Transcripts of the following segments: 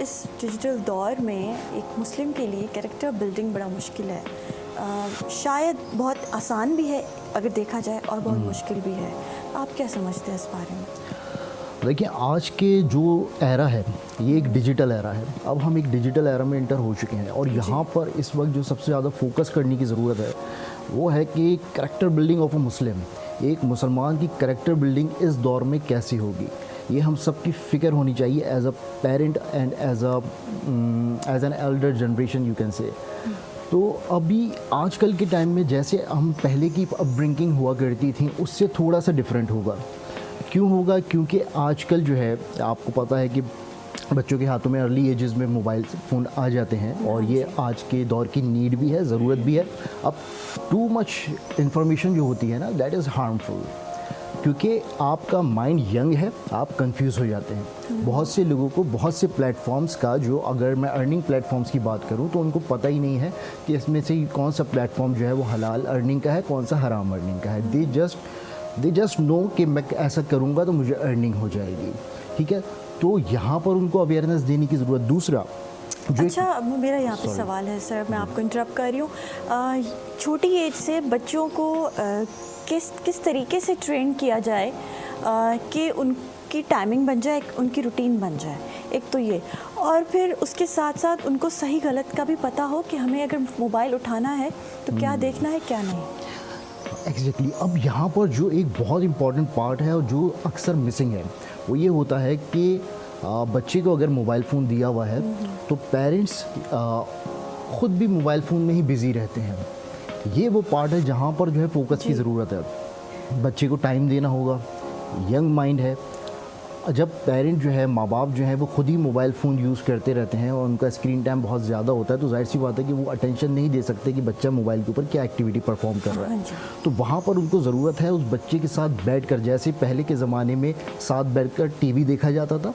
इस डिजिटल दौर में एक मुस्लिम के लिए कैरेक्टर बिल्डिंग बड़ा मुश्किल है। शायद बहुत आसान भी है अगर देखा जाए और बहुत मुश्किल भी है। आप क्या समझते हैं इस बारे में? देखिए, आज के जो एरा है ये एक डिजिटल एरा है। अब हम एक डिजिटल एरा में इंटर हो चुके हैं और यहाँ पर इस वक्त जो सबसे ज़्यादा फोकस करने की ज़रूरत है वो है कि कैरेक्टर बिल्डिंग ऑफ अ मुस्लिम, एक मुसलमान की कैरेक्टर बिल्डिंग इस दौर में कैसी होगी, ये हम सब की फ़िक्र होनी चाहिए as a parent and as an elder generation you can say. तो अभी आजकल के टाइम में जैसे हम पहले की अपब्रिंगिंग हुआ करती थी उससे थोड़ा सा डिफरेंट होगा। क्यों होगा? क्योंकि आजकल जो है आपको पता है कि बच्चों के हाथों में अर्ली एजेस में मोबाइल फ़ोन आ जाते हैं और ये आज के दौर की नीड भी है, ज़रूरत भी है। अब टू मच इंफॉर्मेशन जो होती है ना, दैट इज़ हार्मफुल, क्योंकि आपका माइंड यंग है, आप कंफ्यूज हो जाते हैं। बहुत से लोगों को बहुत से प्लेटफॉर्म्स का, जो अगर मैं अर्निंग प्लेटफॉर्म्स की बात करूं तो उनको पता ही नहीं है कि इसमें से कौन सा प्लेटफॉर्म जो है वो हलाल अर्निंग का है, कौन सा हराम अर्निंग का है। दे जस्ट नो कि मैं ऐसा करूंगा तो मुझे अर्निंग हो जाएगी, ठीक है। तो यहाँ पर उनको अवेयरनेस देने की ज़रूरत। दूसरा जो अच्छा, मेरा यहाँ पे सवाल है सर, मैं आपको इंटरप्ट कर रही हूँ। छोटी एज से बच्चों को किस तरीके से ट्रेन किया जाए कि उनकी टाइमिंग बन जाए, उनकी रूटीन बन जाए, एक तो ये, और फिर उसके साथ साथ उनको सही गलत का भी पता हो कि हमें अगर मोबाइल उठाना है तो क्या देखना है क्या नहीं। एग्जैक्टली। अब यहाँ पर जो एक बहुत इम्पॉर्टेंट पार्ट है और जो अक्सर मिसिंग है वो ये होता है कि बच्चे को अगर मोबाइल फ़ोन दिया हुआ है तो पेरेंट्स ख़ुद भी मोबाइल फ़ोन में ही बिज़ी रहते हैं। ये वो पार्ट है जहाँ पर जो है फोकस की ज़रूरत है। बच्चे को टाइम देना होगा, यंग माइंड है। जब पेरेंट जो है, माँ बाप जो है वो खुद ही मोबाइल फ़ोन यूज़ करते रहते हैं और उनका स्क्रीन टाइम बहुत ज़्यादा होता है, तो जाहिर सी बात है कि वो अटेंशन नहीं दे सकते कि बच्चा मोबाइल के ऊपर क्या एक्टिविटी परफॉर्म कर रहा है। तो वहाँ पर उनको ज़रूरत है उस बच्चे के साथ बैठकर, जैसे पहले के ज़माने में साथ बैठकर टीवी देखा जाता था,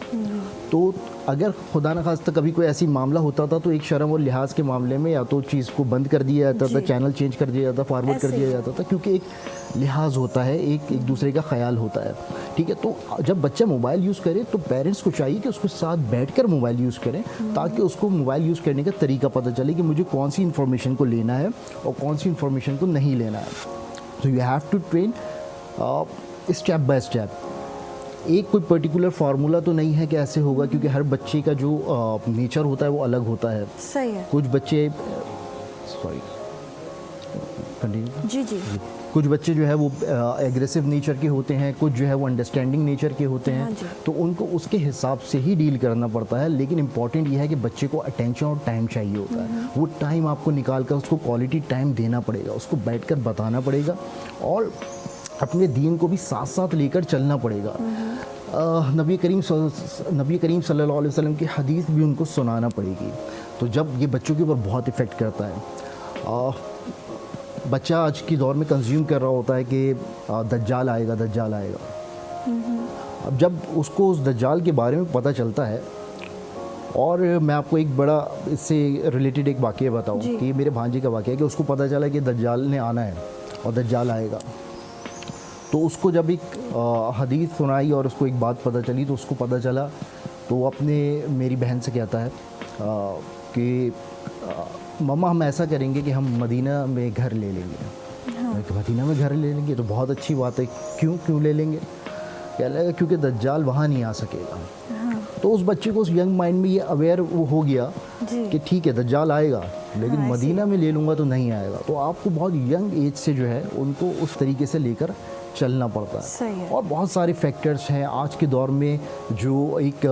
तो अगर खुदा न खास्ता कभी कोई ऐसी मामला होता था तो एक शर्म और लिहाज के मामले में या तो चीज़ को बंद कर दिया जाता था, चैनल चेंज कर दिया जाता, फॉरवर्ड कर दिया जाता था, क्योंकि एक लिहाज होता है, एक दूसरे का ख्याल होता है, ठीक है। तो जब बच्चा मोबाइल यूज़ करे तो पेरेंट्स को चाहिए कि उसके साथ बैठकर मोबाइल यूज़ करें, ताकि उसको मोबाइल यूज़ करने का तरीका पता चले कि मुझे कौन सी इन्फॉर्मेशन को लेना है और कौन सी इन्फॉर्मेशन को नहीं लेना है। तो you have to train step by step. एक कोई पर्टिकुलर फार्मूला तो नहीं है कि ऐसे होगा, क्योंकि हर बच्चे का जो नेचर होता है वो अलग होता है। सही है। कुछ बच्चे जी, कुछ बच्चे जो है वो एग्रेसिव नेचर के होते हैं, कुछ जो है वो अंडरस्टैंडिंग नेचर के होते हैं, तो उनको उसके हिसाब से ही डील करना पड़ता है। लेकिन इम्पॉर्टेंट ये है कि बच्चे को अटेंशन और टाइम चाहिए होता है। वो टाइम आपको निकाल कर उसको क्वालिटी टाइम देना पड़ेगा, उसको बैठकर बताना पड़ेगा और अपने दीन को भी साथ साथ लेकर चलना पड़ेगा। नबी करीम सल्लल्लाहु अलैहि वसल्लम की हदीस भी उनको सुनाना पड़ेगी। तो जब ये बच्चों के ऊपर बहुत इफ़ेक्ट करता है। बच्चा आज की दौर में कंज्यूम कर रहा होता है कि दज्जाल आएगा, दज्जाल आएगा। अब जब उसको उस दज्जाल के बारे में पता चलता है, और मैं आपको एक बड़ा इससे रिलेटेड एक वाक़या बताऊं कि मेरे भांजे का वाक़या है कि उसको पता चला कि दज्जाल ने आना है और दज्जाल आएगा। तो उसको जब एक हदीस सुनाई और उसको एक बात पता चली, तो उसको पता चला तो अपने मेरी बहन से कहता है कि मम्मा हम ऐसा करेंगे कि हम मदीना में घर ले लेंगे। तो मदीना में घर ले लेंगे तो बहुत अच्छी बात है, क्यों ले लेंगे? क्या लगेगा? क्योंकि दज्जाल वहाँ नहीं आ सकेगा। तो उस बच्चे को, उस यंग माइंड में ये अवेयर वो हो गया कि ठीक है दज्जाल आएगा, लेकिन मदीना में ले लूँगा तो नहीं आएगा। तो आपको बहुत यंग एज से जो है उनको उस तरीके से लेकर चलना पड़ता है। और बहुत सारे फैक्टर्स हैं आज के दौर में, जो एक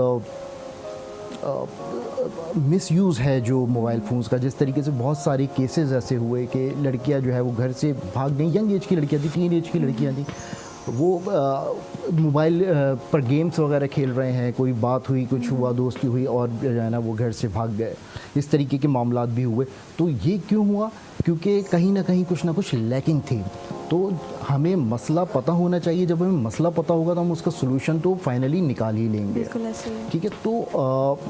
मिसयूज़ है जो मोबाइल फ़ोन्स का। जिस तरीके से बहुत सारे केसेस ऐसे हुए कि लड़कियां जो है वो घर से भाग गई, यंग एज की लड़कियां थी, टीन एज की लड़कियां थी, वो मोबाइल पर गेम्स वगैरह खेल रहे हैं, कोई बात हुई, कुछ हुआ, दोस्ती हुई और जो है ना वो घर से भाग गए। इस तरीके के मामलात भी हुए। तो ये क्यों हुआ? क्योंकि कहीं ना कहीं कुछ ना कुछ लैकिंग थी। तो हमें मसला पता होना चाहिए। जब हमें मसला पता होगा तो हम उसका सोल्यूशन तो फाइनली निकाल ही लेंगे, ठीक है। तो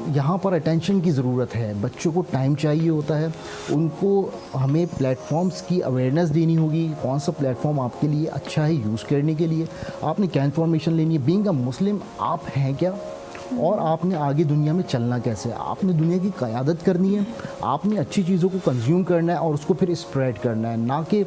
यहाँ पर अटेंशन की ज़रूरत है, बच्चों को टाइम चाहिए होता है, उनको हमें प्लेटफॉर्म्स की अवेयरनेस देनी होगी, कौन सा प्लेटफॉर्म आपके लिए अच्छा है यूज़ करने के लिए, आपने क्या इन्फॉर्मेशन लेनी है। बीइंग अ मुस्लिम आप हैं क्या, और आपने आगे दुनिया में चलना कैसे है। आपने दुनिया की क़यादत करनी है, आपने अच्छी चीज़ों को कंज्यूम करना है और उसको फिर स्प्रेड करना है, ना कि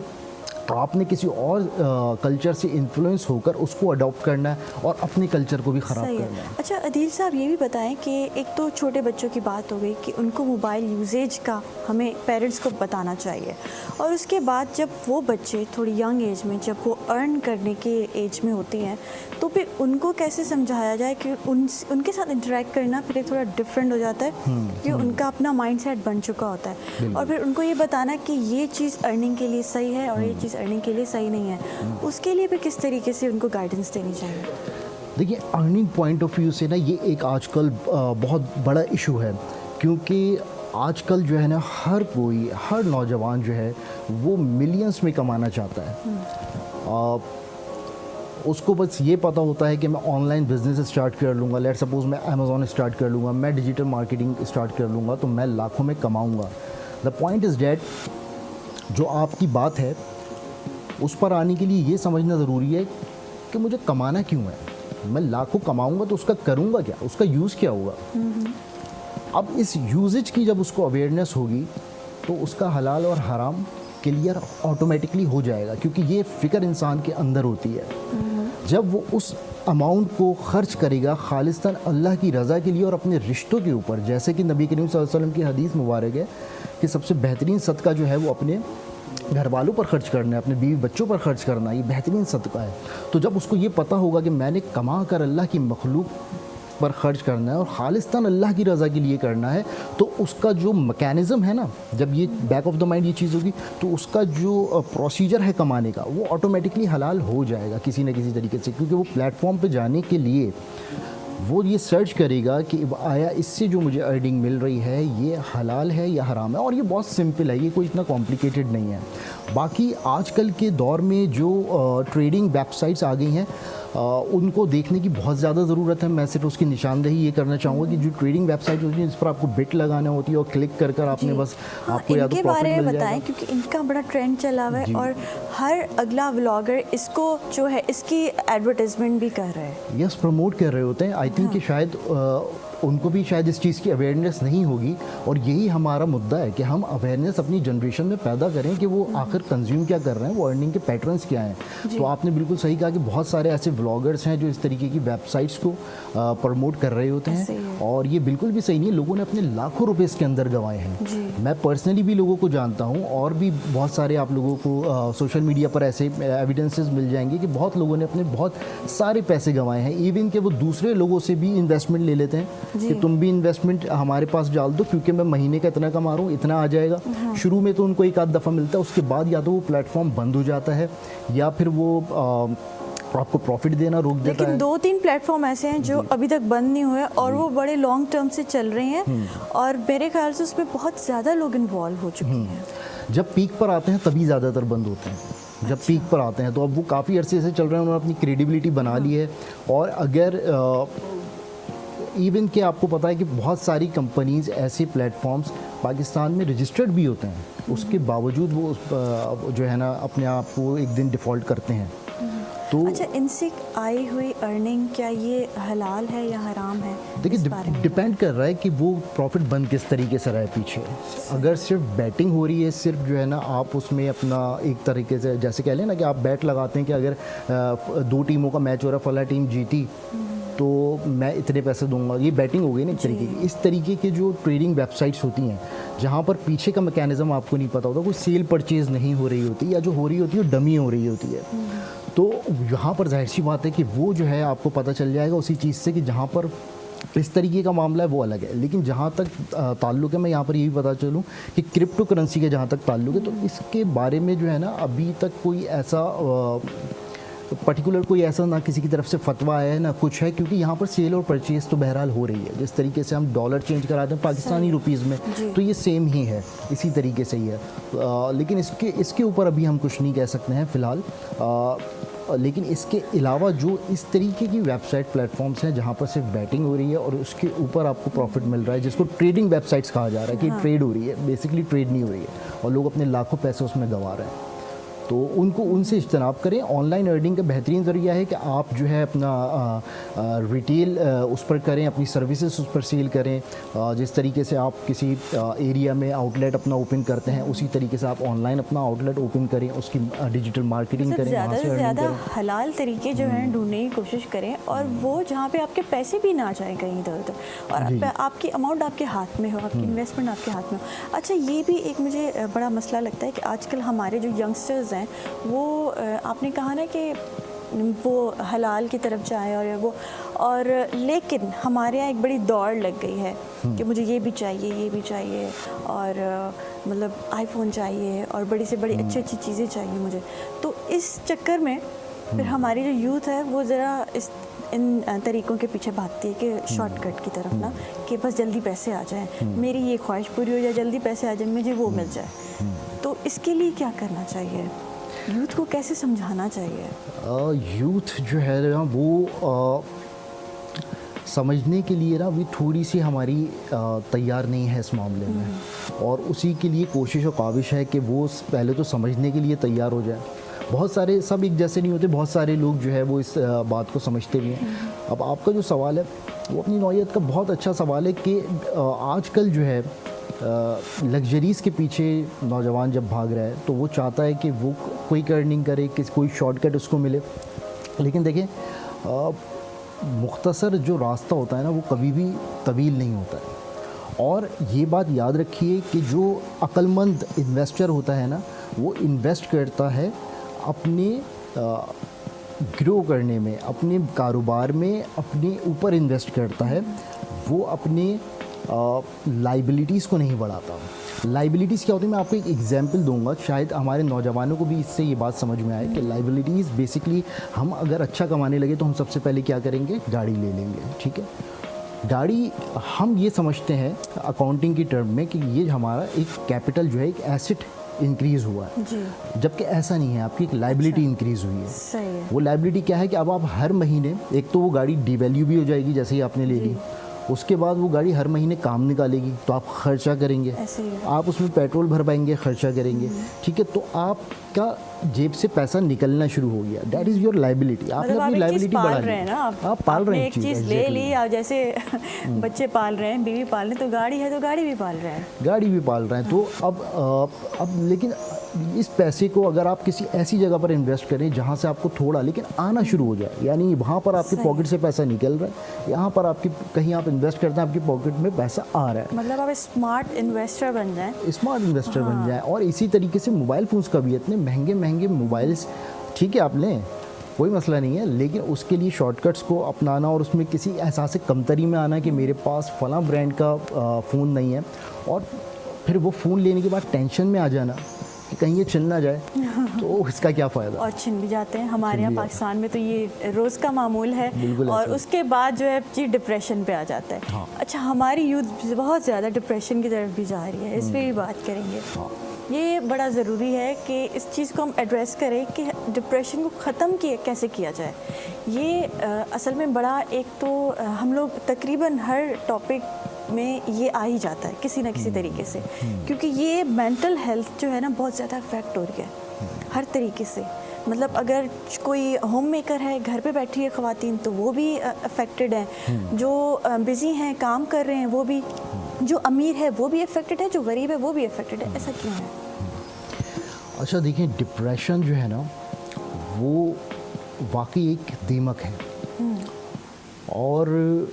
आपने किसी और कल्चर से इन्फ्लुएंस होकर उसको अडॉप्ट करना है और अपने कल्चर को भी ख़राब करना है। अच्छा अदील साहब, ये भी बताएं कि एक तो छोटे बच्चों की बात हो गई कि उनको मोबाइल यूजेज का हमें पेरेंट्स को बताना चाहिए, और उसके बाद जब वो बच्चे थोड़ी यंग एज में, जब वो अर्न करने के एज में होते हैं, तो फिर उनको कैसे समझाया जाए कि उनके साथ इंटरेक्ट करना फिर थोड़ा डिफरेंट हो जाता है, क्योंकि उनका अपना माइंडसेट बन चुका होता है, और फिर उनको ये बताना कि ये चीज़ अर्निंग के लिए सही है और ये चीज़ अर्निंग के लिए सही नहीं है, उसके लिए भी किस तरीके से उनको गाइडेंस देनी चाहिए? देखिए, अर्निंग पॉइंट ऑफ व्यू से ना ये एक आजकल बहुत बड़ा इशू है, क्योंकि आजकल जो है ना हर नौजवान जो है वो मिलियंस में कमाना चाहता है। उसको बस ये पता होता है कि मैं ऑनलाइन बिजनेस स्टार्ट कर लूँगा, लेट सपोज मैं अमेज़ॉन स्टार्ट कर लूँगा, मैं डिजिटल मार्केटिंग स्टार्ट कर लूँगा तो मैं लाखों में कमाऊँगा। द पॉइंट इज़ डैट जो आपकी बात है उस पर आने के लिए ये समझना ज़रूरी है कि मुझे कमाना क्यों है। मैं लाखों कमाऊँगा तो उसका करूँगा क्या, उसका यूज़ क्या होगा। अब इस यूजेज की जब उसको अवेयरनेस होगी तो उसका हलाल और हराम क्लियर ऑटोमेटिकली हो जाएगा, क्योंकि ये फ़िक्र इंसान के अंदर होती है। जब वो उस अमाउंट को खर्च करेगा खालिस्तान अल्लाह की रज़ा के लिए और अपने रिश्तों के ऊपर, जैसे कि नबी करीम सल्लल्लाहु अलैहि वसल्लम की हदीस मुबारक है कि सबसे बेहतरीन सदका जो है वो अपने घर वालों पर खर्च करना है, अपने बीवी बच्चों पर खर्च करना, ये बेहतरीन सदका है। तो जब उसको ये पता होगा कि मैंने कमा कर अल्लाह की मखलूक पर खर्च करना है और खालिस्तान अल्लाह की रज़ा के लिए करना है, तो उसका जो मैकेनिज़्म है ना, जब ये बैक ऑफ द माइंड ये चीज़ होगी तो उसका जो प्रोसीजर है कमाने का वो ऑटोमेटिकली हलाल हो जाएगा किसी न किसी तरीके से, क्योंकि वो प्लेटफॉर्म पे जाने के लिए वो ये सर्च करेगा कि आया इससे जो मुझे अर्निंग मिल रही है ये हलाल है या हराम है। और ये बहुत सिंपल है, ये कोई इतना कॉम्प्लिकेटेड नहीं है। बाकी आजकल के दौर में जो ट्रेडिंग वेबसाइट्स आ गई हैं उनको देखने की बहुत ज़्यादा ज़रूरत है। मैं सिर्फ उसकी निशानदेही ये करना चाहूँगा कि जो ट्रेडिंग वेबसाइट होती है जिस पर आपको बिट लगाना होती है और क्लिक कर कर आपने बस आपको या तो प्रॉफिट मिल जाएगा, क्योंकि इनका बड़ा ट्रेंड चला हुआ है और हर अगला व्लॉगर इसको जो है इसकी एडवर्टाइजमेंट भी कर रहे हैं, यस प्रमोट कर रहे होते हैं। आई थिंक कि शायद उनको भी शायद इस चीज़ की अवेयरनेस नहीं होगी, और यही हमारा मुद्दा है कि हम अवेयरनेस अपनी जनरेशन में पैदा करें कि वो आखिर कंज्यूम क्या कर रहे हैं, वो अर्निंग के पैटर्न्स क्या हैं। तो आपने बिल्कुल सही कहा कि बहुत सारे ऐसे व्लॉगर्स हैं जो इस तरीके की वेबसाइट्स को प्रमोट कर रहे होते हैं, और ये बिल्कुल भी सही नहीं है। लोगों ने अपने लाखों रुपए इसके अंदर गंवाए हैं। मैं पर्सनली भी लोगों को जानता हूँ, और भी बहुत सारे आप लोगों को सोशल मीडिया पर ऐसे एविडेंसेस मिल जाएंगे कि बहुत लोगों ने अपने बहुत सारे पैसे गंवाए हैं। इवन कि वो दूसरे लोगों से भी इन्वेस्टमेंट ले लेते हैं कि तुम भी इन्वेस्टमेंट हमारे पास डाल दो क्योंकि मैं महीने का इतना कमा रहा हूँ, इतना आ जाएगा। शुरू में तो उनको एक आध दफ़ा मिलता है, उसके बाद या तो वो प्लेटफॉर्म बंद हो जाता है या फिर वो आपको प्रॉफिट देना रोक देता है। लेकिन 2-3 प्लेटफॉर्म ऐसे हैं जो अभी तक बंद नहीं हुए और वो बड़े लॉन्ग टर्म से चल रहे हैं, और मेरे ख्याल से उसमें बहुत ज़्यादा लोग इन्वॉल्व हो चुके हैं। जब पीक पर आते हैं तभी ज़्यादातर बंद होते हैं। जब पीक पर आते हैं तो अब वो काफ़ी अरसे से चल रहे हैं, उन्होंने अपनी क्रेडिबिलिटी बना ली है। और अगर इवन कि आपको पता है कि बहुत सारी कंपनीज़ ऐसे प्लेटफॉर्म्स पाकिस्तान में रजिस्टर्ड भी होते हैं, उसके बावजूद वो जो है ना अपने आप को एक दिन डिफ़ॉल्ट करते हैं। तो अच्छा, इनसे आई हुई अर्निंग क्या ये हलाल है या हराम है? देखिए, डिपेंड कर रहा है कि वो प्रॉफिट बन किस तरीके से रहा है पीछे। अगर सिर्फ बैटिंग हो रही है, सिर्फ जो है ना आप उसमें अपना एक तरीके से जैसे कह लें ना कि आप बैट लगाते हैं कि अगर 2 टीमों का मैच हो रहा है, फला टीम जीती तो मैं इतने पैसे दूंगा, ये बैटिंग हो गई ना एक तरीके की। इस तरीके के जो ट्रेडिंग वेबसाइट्स होती हैं जहाँ पर पीछे का मैकेनिज़्म आपको नहीं पता होता, कोई सेल परचेज़ नहीं हो रही होती, या जो हो रही होती है डमी हो रही होती है, तो यहाँ पर जाहिर सी बात है कि वो जो है आपको पता चल जाएगा उसी चीज़ से कि जहाँ पर इस तरीके का मामला है वो अलग है। लेकिन जहाँ तक ताल्लुक़ है, मैं यहाँ पर ये भी पता चलूँ कि क्रिप्टो करेंसी के जहाँ तक ताल्लुक़ है, तो इसके बारे में जो है ना अभी तक कोई ऐसा पर्टिकुलर कोई ऐसा ना किसी की तरफ से फतवा आया है ना कुछ है, क्योंकि यहाँ पर सेल और परचेज़ तो बहरहाल हो रही है। जिस तरीके से हम डॉलर चेंज कराते हैं पाकिस्तानी रुपीज़ में, तो ये सेम ही है, इसी तरीके से ही है। लेकिन इसके ऊपर अभी हम कुछ नहीं कह सकते हैं फ़िलहाल। लेकिन इसके अलावा जो इस तरीके की वेबसाइट प्लेटफॉर्म्स हैं जहाँ पर सिर्फ बैटिंग हो रही है और उसके ऊपर आपको प्रॉफिट मिल रहा है, जिसको ट्रेडिंग वेबसाइट्स कहा जा रहा है कि ट्रेड हो रही है, बेसिकली ट्रेड नहीं हो रही है और लोग अपने लाखों पैसे उसमें गंवा रहे हैं, तो उनको उनसे इज्तनाब करें। ऑनलाइन अर्निंग का बेहतरीन ज़रिया है कि आप जो है अपना रिटेल उस पर करें, अपनी सर्विसेज उस पर सेल करें। जिस तरीके से आप किसी एरिया में आउटलेट अपना ओपन करते हैं, उसी तरीके से आप ऑनलाइन अपना आउटलेट ओपन करें, उसकी डिजिटल मार्केटिंग करें, ज़्यादा से ज़्यादा हलाल तरीके जो हैं ढूंढने की कोशिश करें, और वो जहाँ पे आपके पैसे भी ना जाएं कहीं इधर उधर, और आपकी अमाउंट आपके हाथ में हो, आपकी इन्वेस्टमेंट आपके हाथ में हो। अच्छा, ये भी एक मुझे बड़ा मसला लगता है कि आजकल हमारे जो यंगस्टर्स हैं वो आपने कहा ना कि वो हलाल की तरफ जाए और लेकिन हमारे यहाँ एक बड़ी दौड़ लग गई है कि मुझे ये भी चाहिए और मतलब आईफोन चाहिए और बड़ी से बड़ी अच्छी चीज़ें चाहिए मुझे। तो इस चक्कर में फिर हमारी जो यूथ है वो ज़रा इन तरीक़ों के पीछे भागती है कि शॉर्टकट की तरफ ना, कि बस जल्दी पैसे आ जाएं, मेरी ये ख्वाहिश पूरी हो जाए, जल्दी पैसे आ जाए, मुझे वो मिल जाए। तो इसके लिए क्या करना चाहिए? यूथ को कैसे समझाना चाहिए? यूथ जो है ना वो समझने के लिए ना भी थोड़ी सी हमारी तैयार नहीं है इस मामले में, और उसी के लिए कोशिश और काविश है कि वो पहले तो समझने के लिए तैयार हो जाए। बहुत सारे, सब एक जैसे नहीं होते, बहुत सारे लोग जो है वो इस बात को समझते भी हैं। अब आपका जो सवाल है वो अपनी नौइयत का बहुत अच्छा सवाल है कि आजकल जो है लग्जरीज़ के पीछे नौजवान जब भाग रहा है तो वो चाहता है कि वो कोई अर्निंग करे, कि कोई शॉर्टकट उसको मिले। लेकिन देखें, मुख्तसर जो रास्ता होता है ना वो कभी भी तवील नहीं होता है। और ये बात याद रखिए कि जो अक्लमंद इन्वेस्टर होता है ना, वो इन्वेस्ट करता है अपने ग्रो करने में, अपने कारोबार में, अपने ऊपर इन्वेस्ट करता है। वो अपने लाइबिलिटीज़ को नहीं बढ़ाता। लाइबिलिटीज़ क्या होती है, मैं आपको एक एग्जांपल दूंगा, शायद हमारे नौजवानों को भी इससे ये बात समझ में आए कि लाइबिलिटीज़ बेसिकली, हम अगर अच्छा कमाने लगे तो हम सबसे पहले क्या करेंगे, गाड़ी ले लेंगे। ठीक है, गाड़ी हम ये समझते हैं अकाउंटिंग की टर्म में कि ये हमारा एक कैपिटल जो है, एक एसेट इंक्रीज़ हुआ है, जबकि ऐसा नहीं है, आपकी एक लाइबिलिटी इंक्रीज़ हुई है। सही है। वो लाइबिलिटी क्या है कि अब आप हर महीने, एक तो वो गाड़ी डिवैल्यू भी हो जाएगी जैसे ही आपने ले ली, उसके बाद वो गाड़ी हर महीने काम निकालेगी तो आप खर्चा करेंगे, आप उसमें पेट्रोल भर पाएंगे, खर्चा करेंगे। ठीक है, तो आपका जेब से पैसा निकलना शुरू हो गया। That is your liability. आपने अपनी लाइबिलिटी बढ़ा ली, आप पाल रहे हैं, एक चीज़ ले ली। आप जैसे बच्चे पाल रहे हैं, बीवी पाल रहे हैं, तो गाड़ी है तो गाड़ी भी पाल रहे हैं, गाड़ी भी पाल रहे हैं। तो अब लेकिन इस पैसे को अगर आप किसी ऐसी जगह पर इन्वेस्ट करें जहाँ से आपको थोड़ा लेकिन आना शुरू हो जाए, यानी वहाँ पर आपके पॉकेट से पैसा निकल रहा है, यहाँ पर आपकी कहीं आप इन्वेस्ट करते हैं, आपकी पॉकेट में पैसा आ रहा है। मतलब आप स्मार्ट इन्वेस्टर बन जाएं, स्मार्ट इन्वेस्टर बन जाएं। और इसी तरीके से मोबाइल फ़ोन्स का भी, इतने महंगे महंगे मोबाइल्स, ठीक है आप लें, कोई मसला नहीं है, लेकिन उसके लिए शॉर्टकट्स को अपनाना और उसमें किसी एहसास कमतरी में आना कि मेरे पास फ़लाँ ब्रांड का फ़ोन नहीं है, और फिर वो फ़ोन लेने के बाद टेंशन में आ जाना कि कहीं ये छिन ना जाए, तो इसका क्या फ़ायदा। और छिन भी जाते हैं हमारे यहाँ पाकिस्तान में, तो ये रोज़ का मामूल है। और उसके बाद जो है चीज़ डिप्रेशन पे आ जाता है। हाँ। अच्छा, हमारी यूथ बहुत ज़्यादा डिप्रेशन की तरफ भी जा रही है, इस पर भी बात करेंगे। हाँ। ये बड़ा ज़रूरी है कि इस चीज़ को हम एड्रेस करें कि डिप्रेशन को ख़त्म कैसे किया जाए। ये असल में बड़ा, एक तो हम लोग तकरीबन हर टॉपिक में ये आ ही जाता है किसी ना किसी तरीके से, क्योंकि ये मेंटल हेल्थ जो है ना बहुत ज़्यादा इफ़ेक्ट हो रही है हर तरीके से। मतलब अगर कोई होम मेकर है, घर पे बैठी है ख़वातीन, तो वो भी अफेक्टेड हैं, जो बिज़ी हैं, काम कर रहे हैं वो भी, जो अमीर है वो भी अफेक्टेड है, जो गरीब है वो भी अफेक्टेड है। ऐसा क्यों है? अच्छा देखिए, डिप्रेशन जो है ना वो वाकई एक दीमक है, और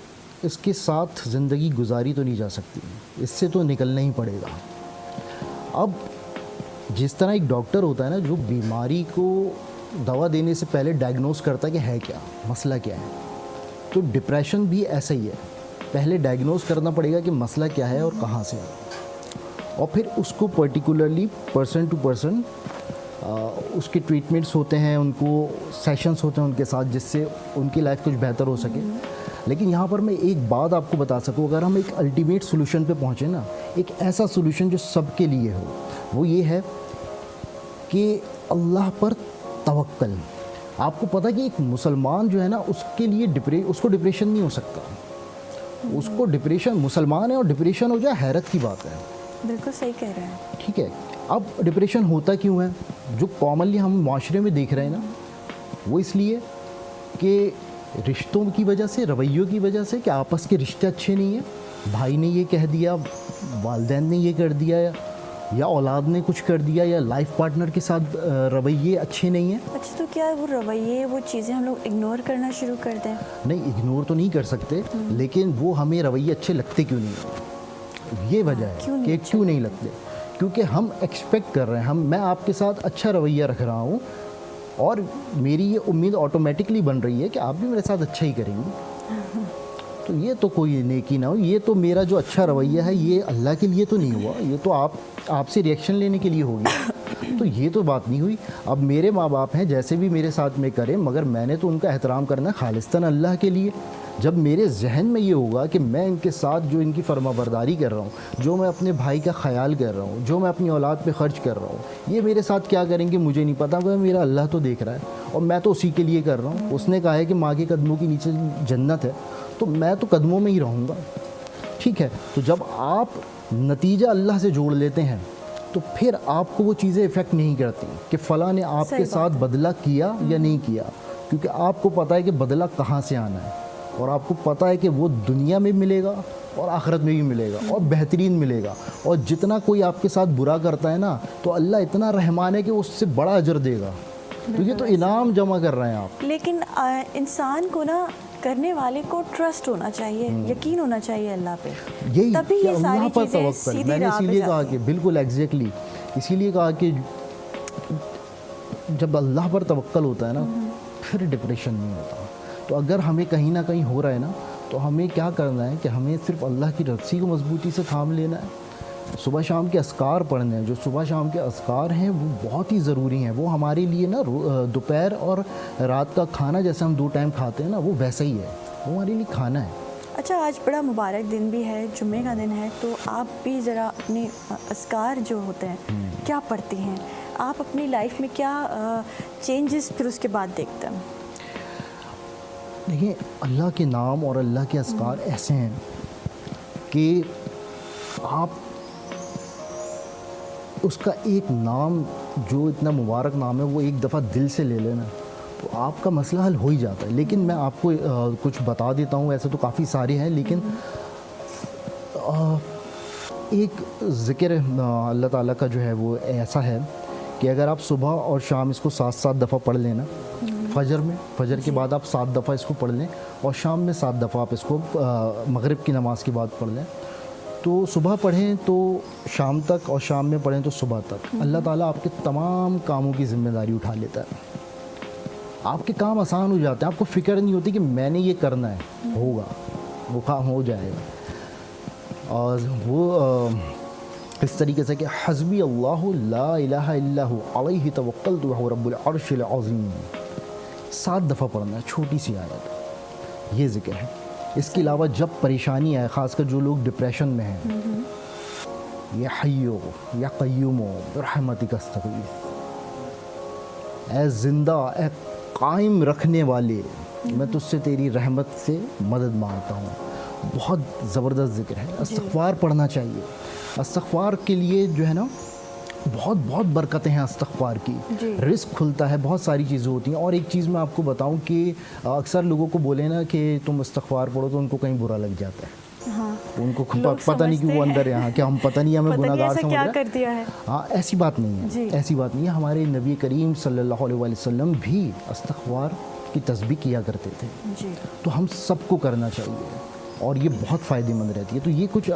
इसके साथ ज़िंदगी गुजारी तो नहीं जा सकती, इससे तो निकलना ही पड़ेगा। अब जिस तरह एक डॉक्टर होता है ना, जो बीमारी को दवा देने से पहले डायग्नोस करता है कि है क्या, मसला क्या है, तो डिप्रेशन भी ऐसा ही है। पहले डायग्नोस करना पड़ेगा कि मसला क्या है और कहाँ से है, और फिर उसको पर्टिकुलरली पर्सन टू पर्सन उसके ट्रीटमेंट्स होते हैं, उनको सेशंस होते हैं उनके साथ, जिससे उनकी लाइफ कुछ बेहतर हो सके। लेकिन यहाँ पर मैं एक बात आपको बता सकूँ, अगर हम एक अल्टीमेट सोल्यूशन पे पहुँचे ना, एक ऐसा सोल्यूशन जो सबके लिए हो, वो ये है कि अल्लाह पर तवक्कल। आपको पता है कि एक मुसलमान जो है ना, उसके लिए उसको डिप्रेशन नहीं हो सकता, उसको डिप्रेशन, मुसलमान है और डिप्रेशन हो जाए, हैरत की बात है। बिल्कुल सही कह रहे हैं। ठीक है। अब डिप्रेशन होता क्यों है? जो कॉमनली हम माशरे में देख रहे हैं ना, वो इसलिए कि रिश्तों की वजह से, रवैयों की वजह से, कि आपस के रिश्ते अच्छे नहीं हैं, भाई ने ये कह दिया, वालिदैन ने ये कर दिया, या औलाद ने कुछ कर दिया, या लाइफ पार्टनर के साथ रवैये अच्छे नहीं हैं। अच्छा, तो क्या वो रवैये, वो चीज़ें हम लोग इग्नोर करना शुरू कर दें? नहीं, इग्नोर तो नहीं कर सकते, लेकिन वो हमें रवैये अच्छे लगते क्यों नहीं हैं? ये वजह है कि क्यों नहीं लगते, क्योंकि हम एक्सपेक्ट कर रहे हैं, मैं आपके साथ अच्छा रवैया रख रहा हूँ और मेरी ये उम्मीद ऑटोमेटिकली बन रही है कि आप भी मेरे साथ अच्छा ही करेंगे। तो ये तो कोई नेकी ना हो, ये तो मेरा जो अच्छा रवैया है ये अल्लाह के लिए तो नहीं हुआ, ये तो आपसे रिएक्शन लेने के लिए हो गया। तो ये तो बात नहीं हुई। अब मेरे माँ बाप हैं, जैसे भी मेरे साथ में करें, मगर मैंने तो उनका एहतराम करना है खालिस्तन अल्लाह के लिए। जब मेरे जहन में ये होगा कि मैं इनके साथ जो इनकी फरमाबरदारी कर रहा हूँ, जो मैं अपने भाई का ख्याल कर रहा हूँ, जो मैं अपनी औलाद पे खर्च कर रहा हूँ, ये मेरे साथ क्या करेंगे मुझे नहीं पता, वह मेरा अल्लाह तो देख रहा है और मैं तो उसी के लिए कर रहा हूँ। उसने कहा है कि माँ के कदमों के नीचे जन्नत है, तो मैं तो कदमों में ही रहूँगा। ठीक है। तो जब आप नतीजा अल्लाह से जोड़ लेते हैं तो फिर आपको वो चीज़ें इफ़ेक्ट नहीं करती कि फ़लाँ ने आपके साथ बदला किया या नहीं किया, क्योंकि आपको पता है कि बदला कहाँ से आना है और आपको पता है कि वो दुनिया में मिलेगा और आखिरत में भी मिलेगा और बेहतरीन मिलेगा। और जितना कोई आपके साथ बुरा करता है ना, तो अल्लाह इतना रहमान है कि उससे बड़ा अजर देगा। तो ये तो इनाम जमा कर रहे हैं आप। लेकिन इंसान को ना, करने वाले को ट्रस्ट होना चाहिए, यकीन होना चाहिए अल्लाह पे, यही तभी ये सारी पर चीज़ें तवक्कुल, सीधी मैंने राह पे इसीलिए कहा जाती कि हैं। बिल्कुल एग्जैक्टली, इसीलिए कहा कि जब अल्लाह पर तवक्कल होता है ना, फिर डिप्रेशन नहीं होता। तो अगर हमें कहीं ना कहीं हो रहा है ना, तो हमें क्या करना है कि हमें सिर्फ अल्लाह की रस्सी को मजबूती से थाम लेना है, सुबह शाम के अस्कार पढ़ने हैं। जो सुबह शाम के अस्कार हैं वो बहुत ही ज़रूरी हैं। वो हमारे लिए ना दोपहर और रात का खाना जैसे हम 2 टाइम खाते हैं ना, वो वैसा ही है, वो हमारे लिए खाना है। अच्छा, आज बड़ा मुबारक दिन भी है, जुम्मे का दिन है, तो आप भी ज़रा अपने अस्कार जो होते हैं क्या पढ़ती हैं? आप अपनी लाइफ में क्या चेंजेस फिर उसके बाद देखते हैं? देखिए, अल्लाह के नाम और अल्लाह के अस्कार ऐसे हैं कि आप उसका एक नाम जो इतना मुबारक नाम है वो एक दफ़ा दिल से ले लेना तो आपका मसला हल हो ही जाता है। लेकिन मैं आपको कुछ बता देता हूँ, ऐसे तो काफ़ी सारे हैं, लेकिन एक ज़िक्र अल्लाह ताला का जो है वो ऐसा है कि अगर आप सुबह और शाम इसको 7-7 दफ़ा पढ़ लेना, फजर के बाद आप 7 दफ़ा इसको पढ़ लें और शाम में 7 दफ़ा आप इसको मगरिब की नमाज़ के बाद पढ़ लें, तो सुबह पढ़ें तो शाम तक और शाम में पढ़ें तो सुबह तक, अल्लाह ताला आपके तमाम कामों की ज़िम्मेदारी उठा लेता है। आपके काम आसान हो जाते हैं, आपको फ़िक्र नहीं होती कि मैंने ये करना है, होगा, वो काम हो जाएगा। और वो इस तरीके से कि हस्बी अल्लाहु ला इलाहा इल्ला हु अलैहि तवक्कलतु व हुवा रब्बुल अर्शिल अज़ीम 7 दफ़ा पढ़ना है, छोटी सी आयत, ये ज़िक्र है। इसके अलावा जब परेशानी आए, ख़ासकर जो लोग डिप्रेशन में हैं, या हय्यो या क़य्यूमो बिरहमतिक अस्तग़ीथ, ए ज़िंदा ए कायम रखने वाले, मैं तुझसे तेरी रहमत से मदद मांगता हूँ। बहुत ज़बरदस्त ज़िक्र है। इस्तिग़फ़ार पढ़ना चाहिए। इस्तिग़फ़ार के लिए जो है ना बहुत बहुत बरकतें हैं इस्तिग़फ़ार की, रिस्क खुलता है, बहुत सारी चीज़ें होती हैं। और एक चीज़ मैं आपको बताऊं कि अक्सर लोगों को बोले ना कि तुम इस्तिग़फ़ार पढ़ो तो उनको कहीं बुरा लग जाता है। हाँ, उनको पता नहीं कि वो अंदर यहाँ कि हम पता नहीं हमें गुनाहगार समझ क्या कर दिया है। हाँ, ऐसी बात नहीं है, ऐसी बात नहीं है। हमारे नबी करीम सल्लल्लाहु अलैहि वसल्लम भी इस्तिग़फ़ार की तस्बीह किया करते थे, तो हम सबको करना चाहिए और ये बहुत फ़ायदेमंद रहती है। तो ये कुछ